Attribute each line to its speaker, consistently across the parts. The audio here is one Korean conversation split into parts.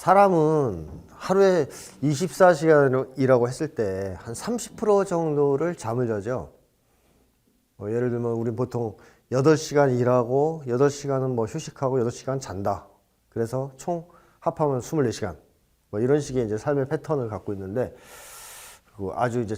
Speaker 1: 사람은 하루에 24시간이라고 했을 때 한 30% 정도를 잠을 자죠. 예를 들면 우리 보통 8시간 일하고 8시간은 뭐 휴식하고 8시간 잔다. 그래서 총 합하면 24시간. 뭐 이런 식의 이제 삶의 패턴을 갖고 있는데, 아주 이제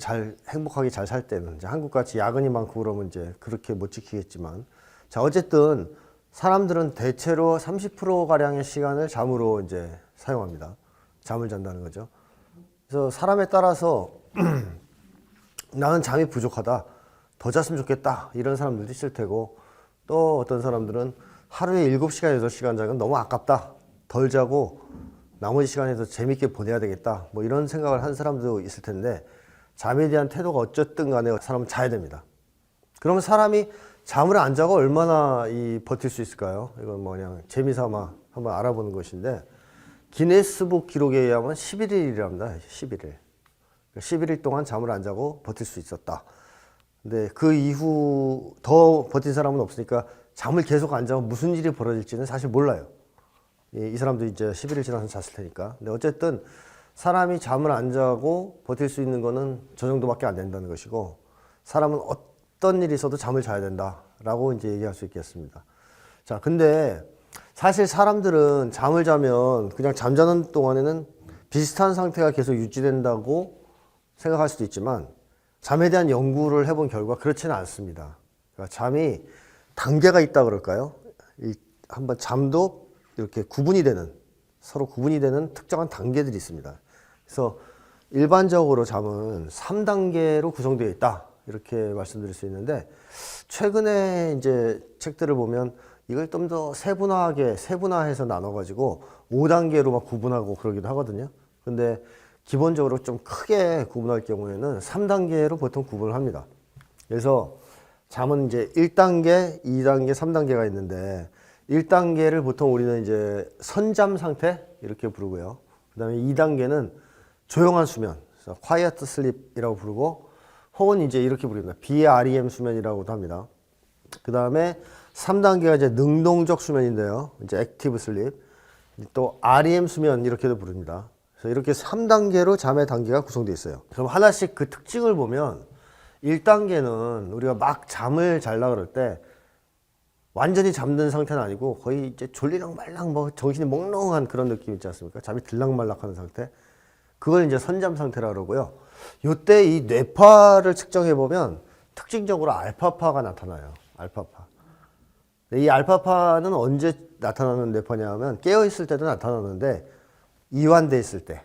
Speaker 1: 행복하게 잘 살 때는, 이제 한국같이 야근이 많고 그러면 이제 그렇게 못 지키겠지만, 자, 어쨌든 사람들은 대체로 30%가량의 시간을 잠으로 이제 사용합니다. 잠을 잔다는 거죠. 그래서 사람에 따라서 나는 잠이 부족하다, 더 잤으면 좋겠다, 이런 사람들도 있을 테고, 또 어떤 사람들은 하루에 7시간, 8시간 자면 너무 아깝다, 덜 자고 나머지 시간에도 재밌게 보내야 되겠다, 뭐 이런 생각을 하는 사람도 있을 텐데, 잠에 대한 태도가 어쨌든 간에 사람은 자야 됩니다. 그러면 사람이 잠을 안 자고 얼마나 버틸 수 있을까요? 이건 뭐 그냥 재미삼아 한번 알아보는 것인데, 기네스북 기록에 의하면 11일이랍니다. 11일. 11일 동안 잠을 안 자고 버틸 수 있었다. 근데 그 이후 더 버틴 사람은 없으니까 잠을 계속 안 자면 무슨 일이 벌어질지는 사실 몰라요. 이 사람도 이제 11일 지나서 잤을 테니까. 근데 어쨌든 사람이 잠을 안 자고 버틸 수 있는 거는 저 정도밖에 안 된다는 것이고, 사람은 어떤 일이 있어도 잠을 자야 된다라고 이제 얘기할 수 있겠습니다. 자, 근데 사실 사람들은 잠을 자면 그냥 잠자는 동안에는 비슷한 상태가 계속 유지된다고 생각할 수도 있지만, 잠에 대한 연구를 해본 결과 그렇지는 않습니다. 그러니까 잠이 단계가 있다 그럴까요? 한번 잠도 이렇게 서로 구분이 되는 특정한 단계들이 있습니다. 그래서 일반적으로 잠은 3단계로 구성되어 있다, 이렇게 말씀드릴 수 있는데, 최근에 이제 책들을 보면 이걸 좀 더 세분화해서 나눠가지고 5단계로 막 구분하고 그러기도 하거든요. 근데 기본적으로 좀 크게 구분할 경우에는 3단계로 보통 구분을 합니다. 그래서 잠은 이제 1단계, 2단계, 3단계가 있는데, 1단계를 보통 우리는 이제 선잠 상태 이렇게 부르고요. 그 다음에 2단계는 조용한 수면, 그래서 quiet sleep이라고 부르고, 혹은 이제 이렇게 부릅니다. BREM 수면이라고도 합니다. 그 다음에 3단계가 이제 능동적 수면인데요. 이제 액티브 슬립. 또 REM 수면 이렇게도 부릅니다. 그래서 이렇게 3단계로 잠의 단계가 구성되어 있어요. 그럼 하나씩 그 특징을 보면, 1단계는 우리가 막 잠을 잘라 그럴 때 완전히 잠든 상태는 아니고 거의 이제 졸리랑말랑 뭐 정신이 몽롱한 그런 느낌 있지 않습니까? 잠이 들락말락하는 상태. 그걸 이제 선잠 상태라고 그러고요. 요때 이 뇌파를 측정해 보면 특징적으로 알파파가 나타나요. 알파파. 이 알파파는 언제 나타나는 뇌파냐 하면, 깨어있을 때도 나타나는데 이완돼 있을 때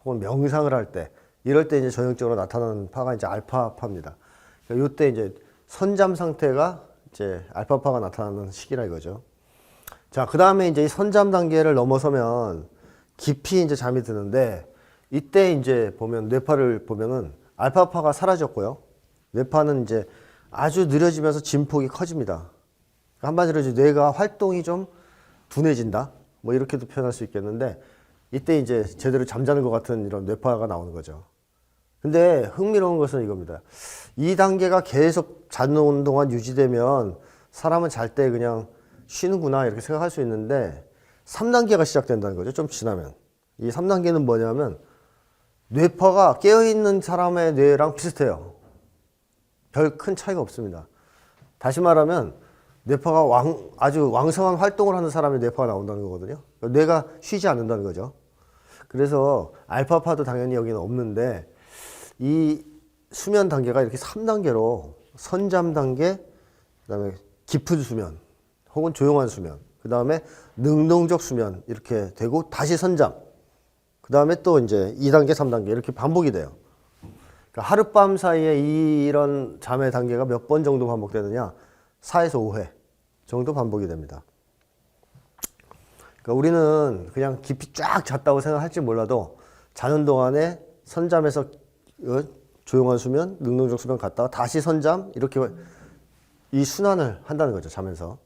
Speaker 1: 혹은 명상을 할 때, 이럴 때 이제 전형적으로 나타나는 파가 이제 알파파입니다. 그러니까 요때 이제 선잠 상태가 이제 알파파가 나타나는 시기라 이거죠. 자, 그 다음에 이제 이 선잠 단계를 넘어서면 깊이 이제 잠이 드는데, 이때 이제 보면 뇌파를 보면은 알파파가 사라졌고요. 뇌파는 이제 아주 느려지면서 진폭이 커집니다. 한마디로 이제 뇌가 활동이 좀 둔해진다, 뭐 이렇게도 표현할 수 있겠는데, 이때 이제 제대로 잠자는 것 같은 이런 뇌파가 나오는 거죠. 근데 흥미로운 것은 이겁니다. 이 단계가 계속 자는 동안 유지되면 사람은 잘 때 그냥 쉬는구나 이렇게 생각할 수 있는데, 3단계가 시작된다는 거죠. 좀 지나면. 이 3단계는 뭐냐면, 뇌파가 깨어있는 사람의 뇌랑 비슷해요. 별 큰 차이가 없습니다. 다시 말하면 뇌파가 아주 왕성한 활동을 하는 사람의 뇌파가 나온다는 거거든요. 뇌가 쉬지 않는다는 거죠. 그래서 알파파도 당연히 여기는 없는데, 이 수면 단계가 이렇게 3단계로 선잠 단계, 그 다음에 깊은 수면 혹은 조용한 수면, 그 다음에 능동적 수면 이렇게 되고, 다시 선잠, 그 다음에 또 이제 2단계, 3단계 이렇게 반복이 돼요. 그러니까 하룻밤 사이에 이런 잠의 단계가 몇 번 정도 반복되느냐? 4에서 5회 정도 반복이 됩니다. 그러니까 우리는 그냥 깊이 쫙 잤다고 생각할지 몰라도, 자는 동안에 선잠에서 조용한 수면, 능동적 수면 갔다가 다시 선잠, 이렇게 이 순환을 한다는 거죠, 자면서.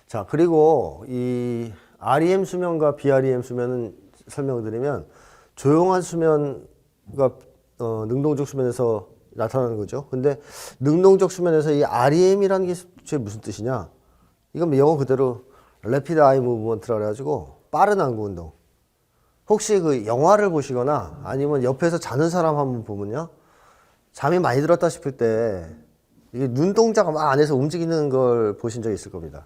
Speaker 1: 자, 그리고 이 REM 수면과 BREM 수면은 설명드리면, 조용한 수면과 능동적 수면에서 나타나는 거죠. 근데 능동적 수면에서 이 REM이라는 게 무슨 뜻이냐? 이건 영어 그대로 Rapid Eye Movement라 그래가지고 빠른 안구 운동. 혹시 그 영화를 보시거나 아니면 옆에서 자는 사람 한번 보면요. 잠이 많이 들었다 싶을 때 이게 눈동자가 막 안에서 움직이는 걸 보신 적이 있을 겁니다.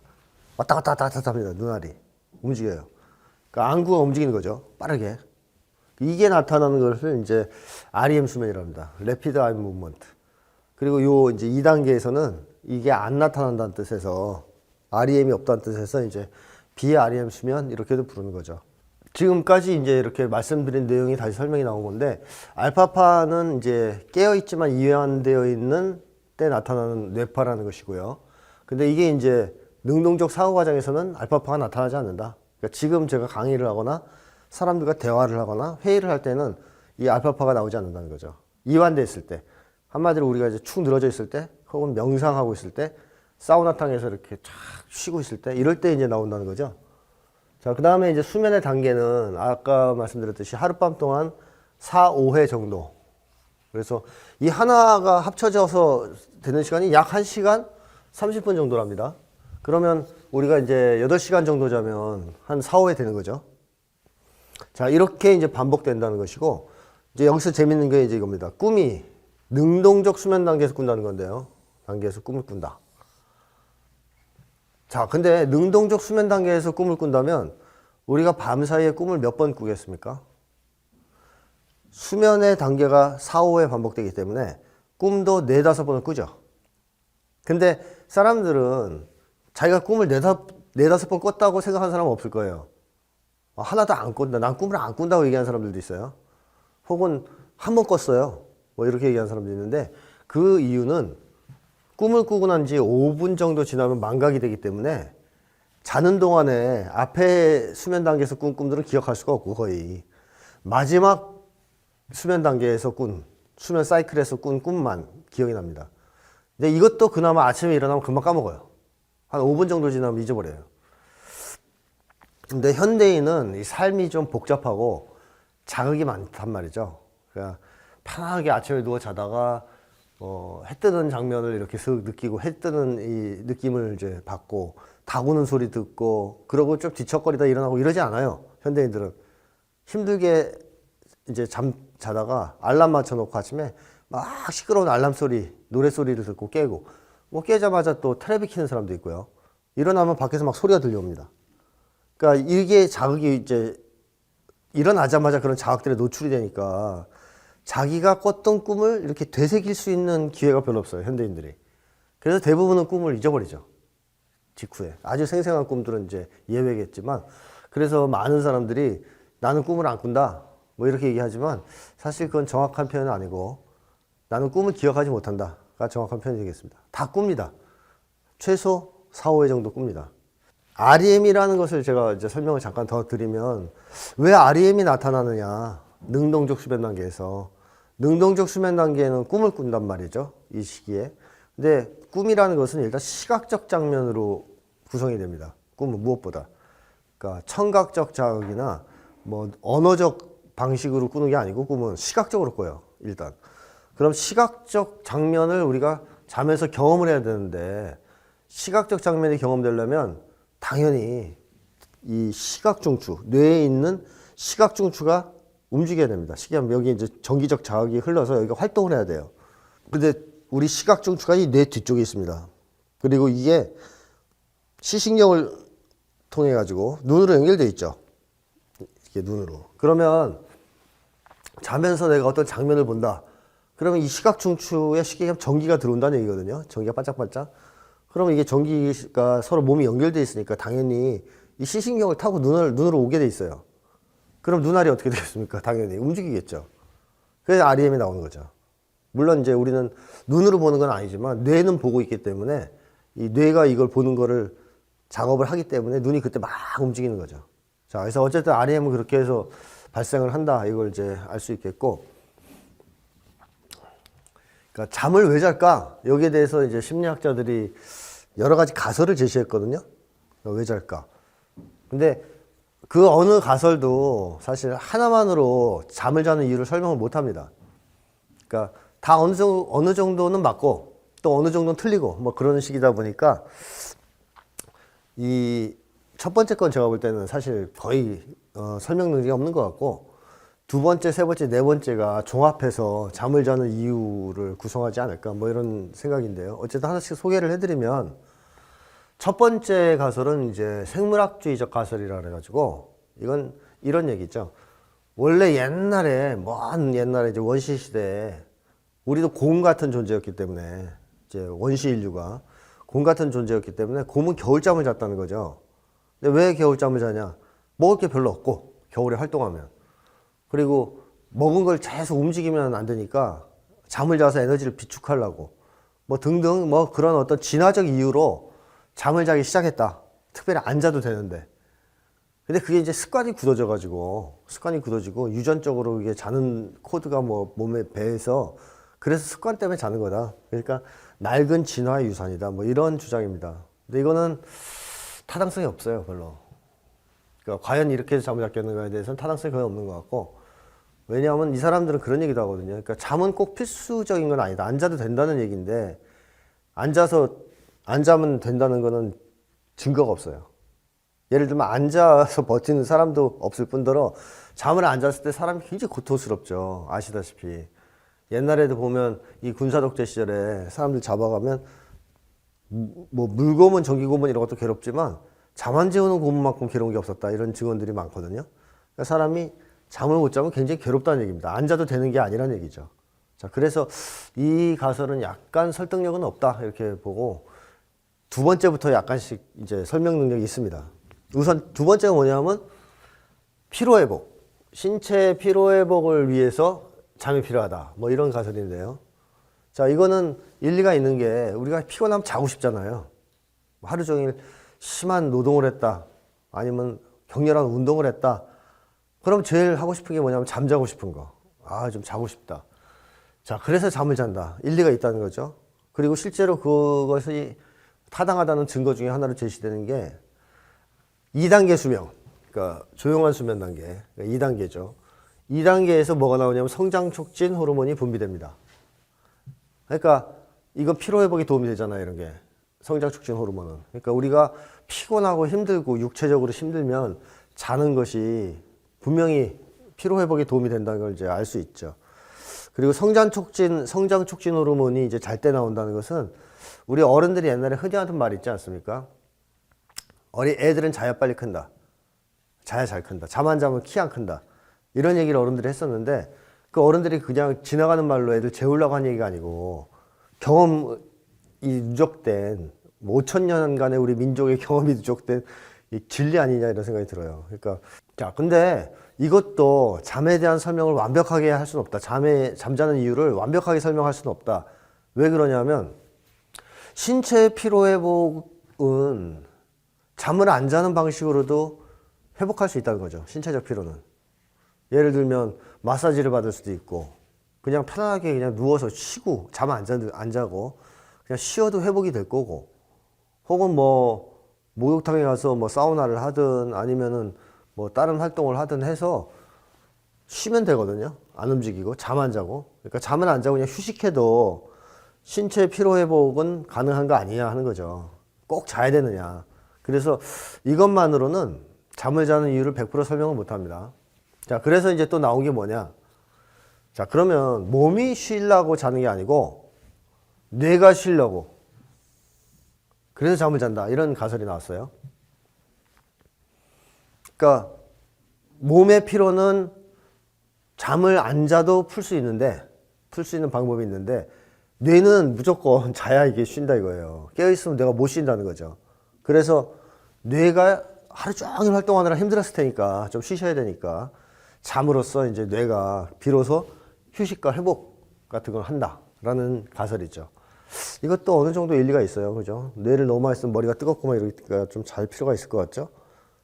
Speaker 1: 왔다 갔다 왔다 갔다 합니다. 눈알이 움직여요. 그러니까 안구가 움직이는 거죠. 빠르게. 이게 나타나는 것을 이제 REM 수면이라고 합니다. Rapid Eye Movement. 그리고 요 이제 2단계에서는 이게 안 나타난다는 뜻에서 REM이 없다는 뜻에서 이제 비REM 수면 이렇게도 부르는 거죠. 지금까지 이제 이렇게 말씀드린 내용이 다시 설명이 나온 건데 알파파는 이제 깨어있지만 이완되어 있는 때 나타나는 뇌파라는 것이고요. 근데 이게 이제 능동적 사고 과정에서는 알파파가 나타나지 않는다. 그러니까 지금 제가 강의를 하거나 사람들과 대화를 하거나 회의를 할 때는 이 알파파가 나오지 않는다는 거죠. 이완돼 있을 때. 한마디로 우리가 이제 축 늘어져 있을 때 혹은 명상하고 있을 때 사우나탕에서 이렇게 쫙 쉬고 있을 때 이럴 때 이제 나온다는 거죠. 자, 그 다음에 이제 수면의 단계는 아까 말씀드렸듯이 하룻밤 동안 4, 5회 정도. 그래서 이 하나가 합쳐져서 되는 시간이 약 1시간 30분 정도랍니다. 그러면 우리가 이제 8시간 정도 자면 한 4, 5회 되는 거죠. 자, 이렇게 이제 반복된다는 것이고, 이제 여기서 재밌는 게 이제 이겁니다. 꿈이 능동적 수면 단계에서 꾼다는 건데요. 단계에서 꿈을 꾼다. 자, 근데 능동적 수면 단계에서 꿈을 꾼다면 우리가 밤 사이에 꿈을 몇 번 꾸겠습니까? 수면의 단계가 4, 5회 반복되기 때문에 꿈도 4, 5번을 꾸죠. 근데 사람들은 자기가 꿈을 4, 5번 꿨다고 생각하는 사람은 없을 거예요. 하나도 안 꾼다. 난 꿈을 안 꾼다고 얘기하는 사람들도 있어요. 혹은 한 번 꿨어요. 뭐 이렇게 얘기하는 사람도 있는데 그 이유는 꿈을 꾸고 난 지 5분 정도 지나면 망각이 되기 때문에 자는 동안에 앞에 수면 단계에서 꾼 꿈들은 기억할 수가 없고 거의 마지막 수면 단계에서 꾼 수면 사이클에서 꾼 꿈만 기억이 납니다. 근데 이것도 그나마 아침에 일어나면 금방 까먹어요. 한 5분 정도 지나면 잊어버려요. 근데 현대인은 이 삶이 좀 복잡하고 자극이 많단 말이죠. 그러니까 편하게 아침에 누워 자다가 해 뜨는 장면을 이렇게 슥 느끼고 해 뜨는 이 느낌을 이제 받고 닭 우는 소리 듣고 그러고 좀 뒤척거리다 일어나고 이러지 않아요. 현대인들은 힘들게 이제 자다가 알람 맞춰놓고 아침에 막 시끄러운 알람 소리, 노래 소리를 듣고 깨고 뭐 깨자마자 또 텔레비 켜는 사람도 있고요. 일어나면 밖에서 막 소리가 들려옵니다. 그러니까 이게 자극이 이제 일어나자마자 그런 자극들에 노출이 되니까 자기가 꿨던 꿈을 이렇게 되새길 수 있는 기회가 별로 없어요, 현대인들이. 그래서 대부분은 꿈을 잊어버리죠. 직후에. 아주 생생한 꿈들은 이제 예외겠지만, 그래서 많은 사람들이 나는 꿈을 안 꾼다. 뭐 이렇게 얘기하지만, 사실 그건 정확한 표현은 아니고, 나는 꿈을 기억하지 못한다가 정확한 표현이 되겠습니다. 다 꿉니다. 최소 4, 5회 정도 꿉니다. REM이라는 것을 제가 이제 설명을 잠깐 더 드리면, 왜 REM이 나타나느냐. 능동적 수면 단계에서. 능동적 수면 단계에는 꿈을 꾼단 말이죠. 이 시기에. 근데 꿈이라는 것은 일단 시각적 장면으로 구성이 됩니다. 꿈은 무엇보다. 그러니까 청각적 자극이나 뭐 언어적 방식으로 꾸는 게 아니고 꿈은 시각적으로 꿔요. 일단. 그럼 시각적 장면을 우리가 잠에서 경험을 해야 되는데 시각적 장면이 경험되려면 당연히 이 시각 중추, 뇌에 있는 시각 중추가 움직여야 됩니다. 시계하면 여기 이제 전기적 자극이 흘러서 여기가 활동을 해야 돼요. 근데 우리 시각 중추가 이 뇌 뒤쪽에 있습니다. 그리고 이게 시신경을 통해 가지고 눈으로 연결되어 있죠. 이게 눈으로. 그러면 자면서 내가 어떤 장면을 본다. 그러면 이 시각 중추에 쉽게 전기가 들어온다는 얘기거든요. 전기가 반짝반짝. 그러면 이게 전기가 서로 몸이 연결되어 있으니까 당연히 이 시신경을 타고 눈으로 오게 돼 있어요. 그럼 눈알이 어떻게 되겠습니까? 당연히 움직이겠죠. 그래서 REM이 나오는 거죠. 물론 이제 우리는 눈으로 보는 건 아니지만 뇌는 보고 있기 때문에 이 뇌가 이걸 보는 거를 작업을 하기 때문에 눈이 그때 막 움직이는 거죠. 자, 그래서 어쨌든 REM은 그렇게 해서 발생을 한다. 이걸 이제 알 수 있겠고. 그러니까 잠을 왜 잘까? 여기에 대해서 이제 심리학자들이 여러 가지 가설을 제시했거든요. 왜 잘까? 근데 그 어느 가설도 사실 하나만으로 잠을 자는 이유를 설명을 못 합니다. 그러니까 다 어느 정도는 맞고 또 어느 정도는 틀리고 뭐 그런 식이다 보니까 이 첫 번째 건 제가 볼 때는 사실 거의 설명 능력이 없는 것 같고, 두 번째, 세 번째, 네 번째가 종합해서 잠을 자는 이유를 구성하지 않을까, 뭐 이런 생각인데요. 어쨌든 하나씩 소개를 해드리면, 첫 번째 가설은 이제 생물학주의적 가설이라 그래가지고, 이건 이런 얘기죠. 원래 옛날에, 먼 옛날에 이제 원시 시대에 우리도 곰 같은 존재였기 때문에, 이제 원시 인류가 곰 같은 존재였기 때문에 곰은 겨울잠을 잤다는 거죠. 근데 왜 겨울잠을 자냐? 먹을 게 별로 없고, 겨울에 활동하면. 그리고 먹은 걸 계속 움직이면 안 되니까 잠을 자서 에너지를 비축하려고 뭐 등등 뭐 그런 어떤 진화적 이유로 잠을 자기 시작했다. 특별히 안 자도 되는데. 근데 그게 이제 습관이 굳어지고 유전적으로 이게 자는 코드가 뭐 몸에 배에서 그래서 습관 때문에 자는 거다. 그러니까 낡은 진화의 유산이다. 뭐 이런 주장입니다. 근데 이거는 타당성이 없어요, 별로. 그러니까 과연 이렇게 해서 잠을 잤겠는가에 대해서는 타당성이 거의 없는 것 같고, 왜냐하면 이 사람들은 그런 얘기도 하거든요. 그러니까 잠은 꼭 필수적인 건 아니다. 안 자도 된다는 얘기인데, 안 자면 된다는 거는 증거가 없어요. 예를 들면 앉아서 버티는 사람도 없을 뿐더러 잠을 안 잤을 때 사람이 굉장히 고통스럽죠. 아시다시피. 옛날에도 보면 이 군사독재 시절에 사람들 잡아가면 뭐 물고문, 전기고문 이런 것도 괴롭지만 잠 안 재우는 고문만큼 괴로운 게 없었다. 이런 증언들이 많거든요. 그러니까 사람이 잠을 못 자면 굉장히 괴롭다는 얘기입니다. 안 자도 되는 게 아니라는 얘기죠. 자, 그래서 이 가설은 약간 설득력은 없다. 이렇게 보고 두 번째부터 약간씩 이제 설명 능력이 있습니다. 우선 두 번째가 뭐냐면 피로회복. 신체 피로회복을 위해서 잠이 필요하다. 뭐 이런 가설인데요. 자, 이거는 일리가 있는 게 우리가 피곤하면 자고 싶잖아요. 하루 종일 심한 노동을 했다. 아니면 격렬한 운동을 했다. 그럼 제일 하고 싶은 게 뭐냐면 잠자고 싶은 거. 아, 좀 자고 싶다. 자, 그래서 잠을 잔다. 일리가 있다는 거죠. 그리고 실제로 그것이 타당하다는 증거 중에 하나로 제시되는 게 2단계 수명. 그러니까 조용한 수면 단계. 그러니까 2단계죠. 2단계에서 뭐가 나오냐면 성장 촉진 호르몬이 분비됩니다. 그러니까 이건 피로회복에 도움이 되잖아요, 이런 게. 성장 촉진 호르몬은. 그러니까 우리가 피곤하고 힘들고 육체적으로 힘들면 자는 것이 분명히 피로회복에 도움이 된다는 걸 이제 알 수 있죠. 그리고 성장 촉진 호르몬이 이제 잘 때 나온다는 것은 우리 어른들이 옛날에 흔히 하던 말 있지 않습니까? 애들은 자야 빨리 큰다. 자야 잘 큰다. 잠 안 자면 키 안 큰다. 이런 얘기를 어른들이 했었는데 그 어른들이 그냥 지나가는 말로 애들 재우려고 한 얘기가 아니고 경험이 누적된 5,000년간의 우리 민족의 경험이 누적된 이 진리 아니냐 이런 생각이 들어요. 그러니까 자, 근데 이것도 잠에 대한 설명을 완벽하게 할 수는 없다. 잠자는 이유를 완벽하게 설명할 수는 없다. 왜 그러냐면 신체 피로회복은 잠을 안 자는 방식으로도 회복할 수 있다는 거죠. 신체적 피로는. 예를 들면 마사지를 받을 수도 있고 그냥 편안하게 그냥 누워서 쉬고 잠 안 자고 그냥 쉬어도 회복이 될 거고, 혹은 뭐 목욕탕에 가서 뭐 사우나를 하든 아니면은 뭐 다른 활동을 하든 해서 쉬면 되거든요. 안 움직이고 잠 안 자고. 그러니까 잠을 안 자고 그냥 휴식해도 신체 피로 회복은 가능한 거 아니냐 하는 거죠. 꼭 자야 되느냐. 그래서 이것만으로는 잠을 자는 이유를 100% 설명을 못 합니다. 자, 그래서 이제 또 나온 게 뭐냐. 자, 그러면 몸이 쉬려고 자는 게 아니고 뇌가 쉬려고. 그래서 잠을 잔다. 이런 가설이 나왔어요. 그러니까 몸의 피로는 잠을 안 자도 풀 수 있는 방법이 있는데 뇌는 무조건 자야 이게 쉰다 이거예요. 깨어있으면 뇌가 못 쉰다는 거죠. 그래서 뇌가 하루 종일 활동하느라 힘들었을 테니까 좀 쉬셔야 되니까 잠으로써 이제 뇌가 비로소 휴식과 회복 같은 걸 한다라는 가설이죠. 이것도 어느 정도 일리가 있어요. 그죠? 뇌를 너무 많이 쓰면 머리가 뜨겁고 막 이러니까 좀 잘 필요가 있을 것 같죠?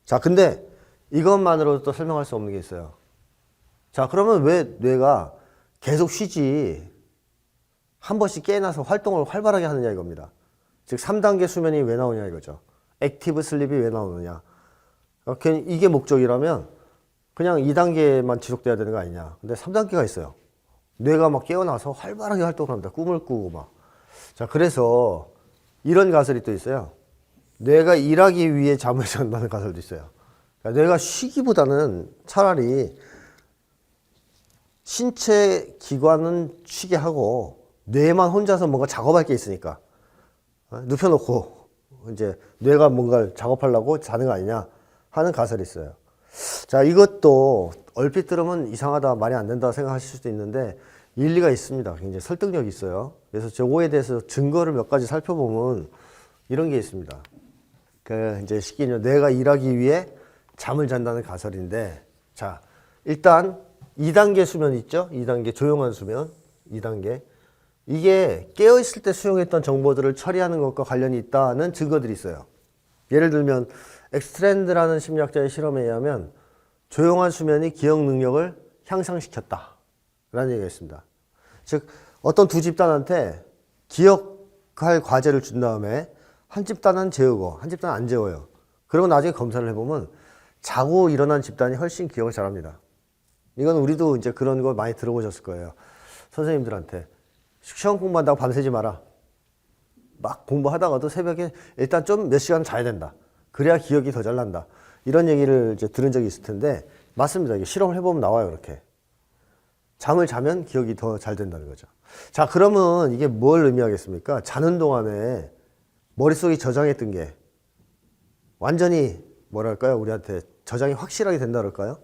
Speaker 1: 자, 근데 이것만으로도 또 설명할 수 없는 게 있어요. 자, 그러면 왜 뇌가 계속 쉬지 한 번씩 깨어나서 활동을 활발하게 하느냐 이겁니다. 즉 3단계 수면이 왜 나오냐 이거죠. 액티브 슬립이 왜 나오느냐. 이게 목적이라면 그냥 2단계만 지속돼야 되는 거 아니냐. 근데 3단계가 있어요. 뇌가 막 깨어나서 활발하게 활동을 합니다. 꿈을 꾸고 막. 자, 그래서 이런 가설이 또 있어요. 뇌가 일하기 위해 잠을 잔다는 가설도 있어요. 그러니까 뇌가 쉬기보다는 차라리 신체 기관은 쉬게 하고 뇌만 혼자서 뭔가 작업할 게 있으니까 눕혀놓고 이제 뇌가 뭔가를 작업하려고 자는 거 아니냐 하는 가설이 있어요. 자, 이것도 얼핏 들으면 이상하다, 말이 안 된다 생각하실 수도 있는데 일리가 있습니다. 굉장히 설득력이 있어요. 그래서 저거에 대해서 증거를 몇 가지 살펴보면 이런 게 있습니다. 그 이제 쉽게 뇌가 일하기 위해 잠을 잔다는 가설인데, 자, 일단 2단계 수면 있죠? 2단계 조용한 수면, 2단계. 이게 깨어있을 때 수용했던 정보들을 처리하는 것과 관련이 있다는 증거들이 있어요. 예를 들면 엑스트랜드라는 심리학자의 실험에 의하면 조용한 수면이 기억 능력을 향상시켰다 라는 얘기가 있습니다. 즉 어떤 두 집단한테 기억할 과제를 준 다음에 한 집단은 재우고 한 집단은 안 재워요. 그러고 나중에 검사를 해보면 자고 일어난 집단이 훨씬 기억을 잘합니다. 이건 우리도 이제 그런 거 많이 들어보셨을 거예요. 선생님들한테 시험 공부한다고 밤새지 마라. 막 공부하다가도 새벽에 일단 좀 몇 시간 자야 된다. 그래야 기억이 더 잘 난다. 이런 얘기를 이제 들은 적이 있을 텐데 맞습니다. 이게 실험을 해보면 나와요. 이렇게 잠을 자면 기억이 더 잘 된다는 거죠. 자, 그러면 이게 뭘 의미하겠습니까? 자는 동안에 머릿속에 저장했던 게 완전히 뭐랄까요? 우리한테 저장이 확실하게 된다 그럴까요?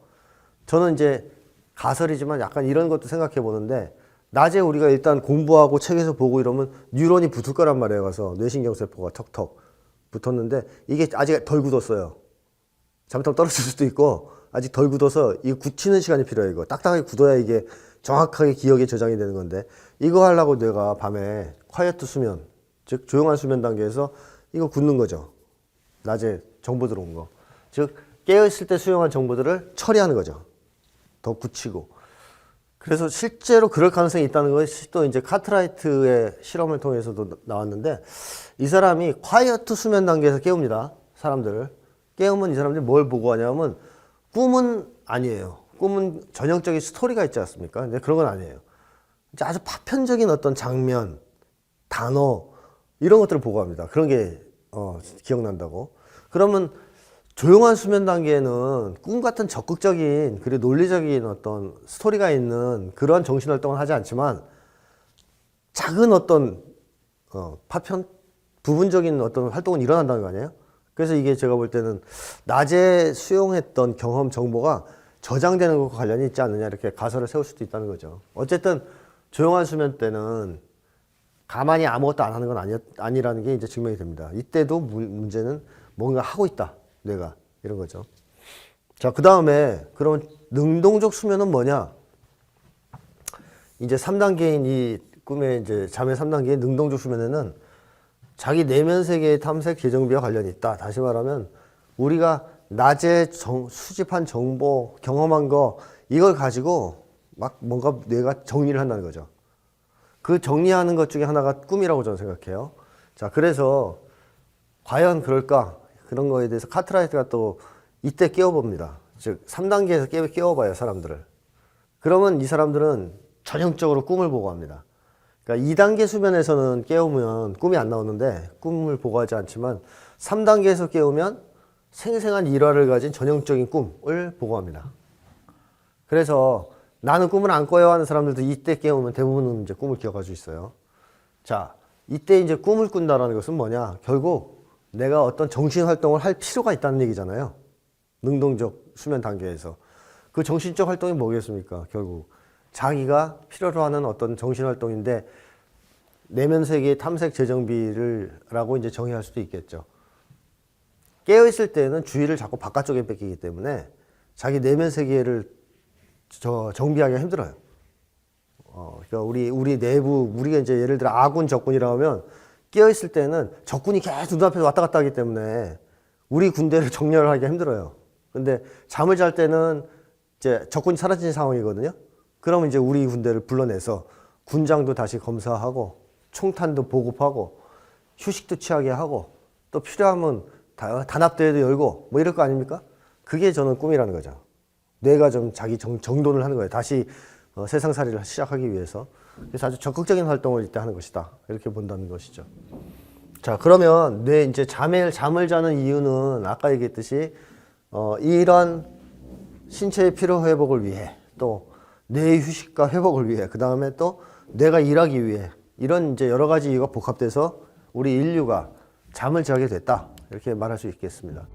Speaker 1: 저는 이제 가설이지만 약간 이런 것도 생각해 보는데 낮에 우리가 일단 공부하고 책에서 보고 이러면 뉴런이 붙을 거란 말이에요. 가서 뇌신경세포가 턱턱 붙었는데 이게 아직 덜 굳었어요. 잘못하면 떨어질 수도 있고 아직 덜 굳어서 이거 굳히는 시간이 필요해요. 이거 딱딱하게 굳어야 이게 정확하게 기억에 저장이 되는 건데 이거 하려고 뇌가 밤에 콰이어트 수면, 즉 조용한 수면 단계에서 이거 굳는 거죠. 낮에 정보 들어온 거. 즉 깨어있을 때 수용한 정보들을 처리하는 거죠. 더 굳히고. 그래서 실제로 그럴 가능성이 있다는 것이 또 이제 카트라이트의 실험을 통해서도 나왔는데 이 사람이 콰이어트 수면 단계에서 깨웁니다. 사람들을. 깨우면 이 사람들이 뭘 보고 하냐면 꿈은 아니에요. 꿈은 전형적인 스토리가 있지 않습니까? 근데 그런 건 아니에요. 아주 파편적인 어떤 장면, 단어 이런 것들을 보고 합니다. 그런 게 기억난다고. 그러면 조용한 수면 단계에는 꿈 같은 적극적인 그리고 논리적인 어떤 스토리가 있는 그러한 정신활동을 하지 않지만 작은 어떤 파편 부분적인 어떤 활동은 일어난다는 거 아니에요? 그래서 이게 제가 볼 때는 낮에 수용했던 경험 정보가 저장되는 것과 관련이 있지 않느냐 이렇게 가설을 세울 수도 있다는 거죠. 어쨌든 조용한 수면 때는 가만히 아무것도 안 하는 건 아니라는 게 이제 증명이 됩니다. 이때도 문제는 뭔가 하고 있다. 뇌가 이런 거죠. 자, 그 다음에 그러면 능동적 수면은 뭐냐? 이제 3단계인 이 꿈의 이제 잠의 3단계의 능동적 수면에는 자기 내면 세계의 탐색 재정비와 관련이 있다. 다시 말하면 우리가 낮에 수집한 정보, 경험한 거 이걸 가지고 막 뭔가 뇌가 정리를 한다는 거죠. 그 정리하는 것 중에 하나가 꿈이라고 저는 생각해요. 자, 그래서 과연 그럴까? 그런 거에 대해서 카트라이트가 또 이때 깨워봅니다. 즉 3단계에서 깨워봐요, 사람들을. 그러면 이 사람들은 전형적으로 꿈을 보고 합니다. 그러니까 2단계 수면에서는 깨우면 꿈이 안 나오는데 꿈을 보고 하지 않지만 3단계에서 깨우면 생생한 일화를 가진 전형적인 꿈을 보고 합니다. 그래서 나는 꿈을 안 꿔요 하는 사람들도 이때 깨우면 대부분은 이제 꿈을 기억가지고 있어요. 자, 이때 이제 꿈을 꾼다라는 것은 뭐냐? 결국 내가 어떤 정신활동을 할 필요가 있다는 얘기잖아요. 능동적 수면 단계에서. 그 정신적 활동이 뭐겠습니까? 결국 자기가 필요로 하는 어떤 정신활동인데 내면 세계의 탐색 재정비라고 이제 정의할 수도 있겠죠. 깨어있을 때는 주의를 자꾸 바깥쪽에 뺏기기 때문에 자기 내면 세계를 정비하기가 힘들어요. 그러니까 우리 내부, 우리가 이제 예를 들어 아군, 적군이라고 하면 깨어있을 때는 적군이 계속 눈앞에서 왔다 갔다 하기 때문에 우리 군대를 정렬하기가 힘들어요. 근데 잠을 잘 때는 이제 적군이 사라진 상황이거든요. 그러면 이제 우리 군대를 불러내서 군장도 다시 검사하고 총탄도 보급하고 휴식도 취하게 하고 또 필요하면 단합대회도 열고 뭐 이럴 거 아닙니까? 그게 저는 꿈이라는 거죠. 뇌가 좀 자기 정돈을 하는 거예요. 다시 세상살이를 시작하기 위해서. 그래서 아주 적극적인 활동을 이때 하는 것이다. 이렇게 본다는 것이죠. 자, 그러면 뇌 이제 잠을 자는 이유는 아까 얘기했듯이 이런 신체의 피로 회복을 위해, 또 뇌의 휴식과 회복을 위해, 그 다음에 또 뇌가 일하기 위해, 이런 이제 여러 가지 이유가 복합돼서 우리 인류가 잠을 자게 됐다, 이렇게 말할 수 있겠습니다.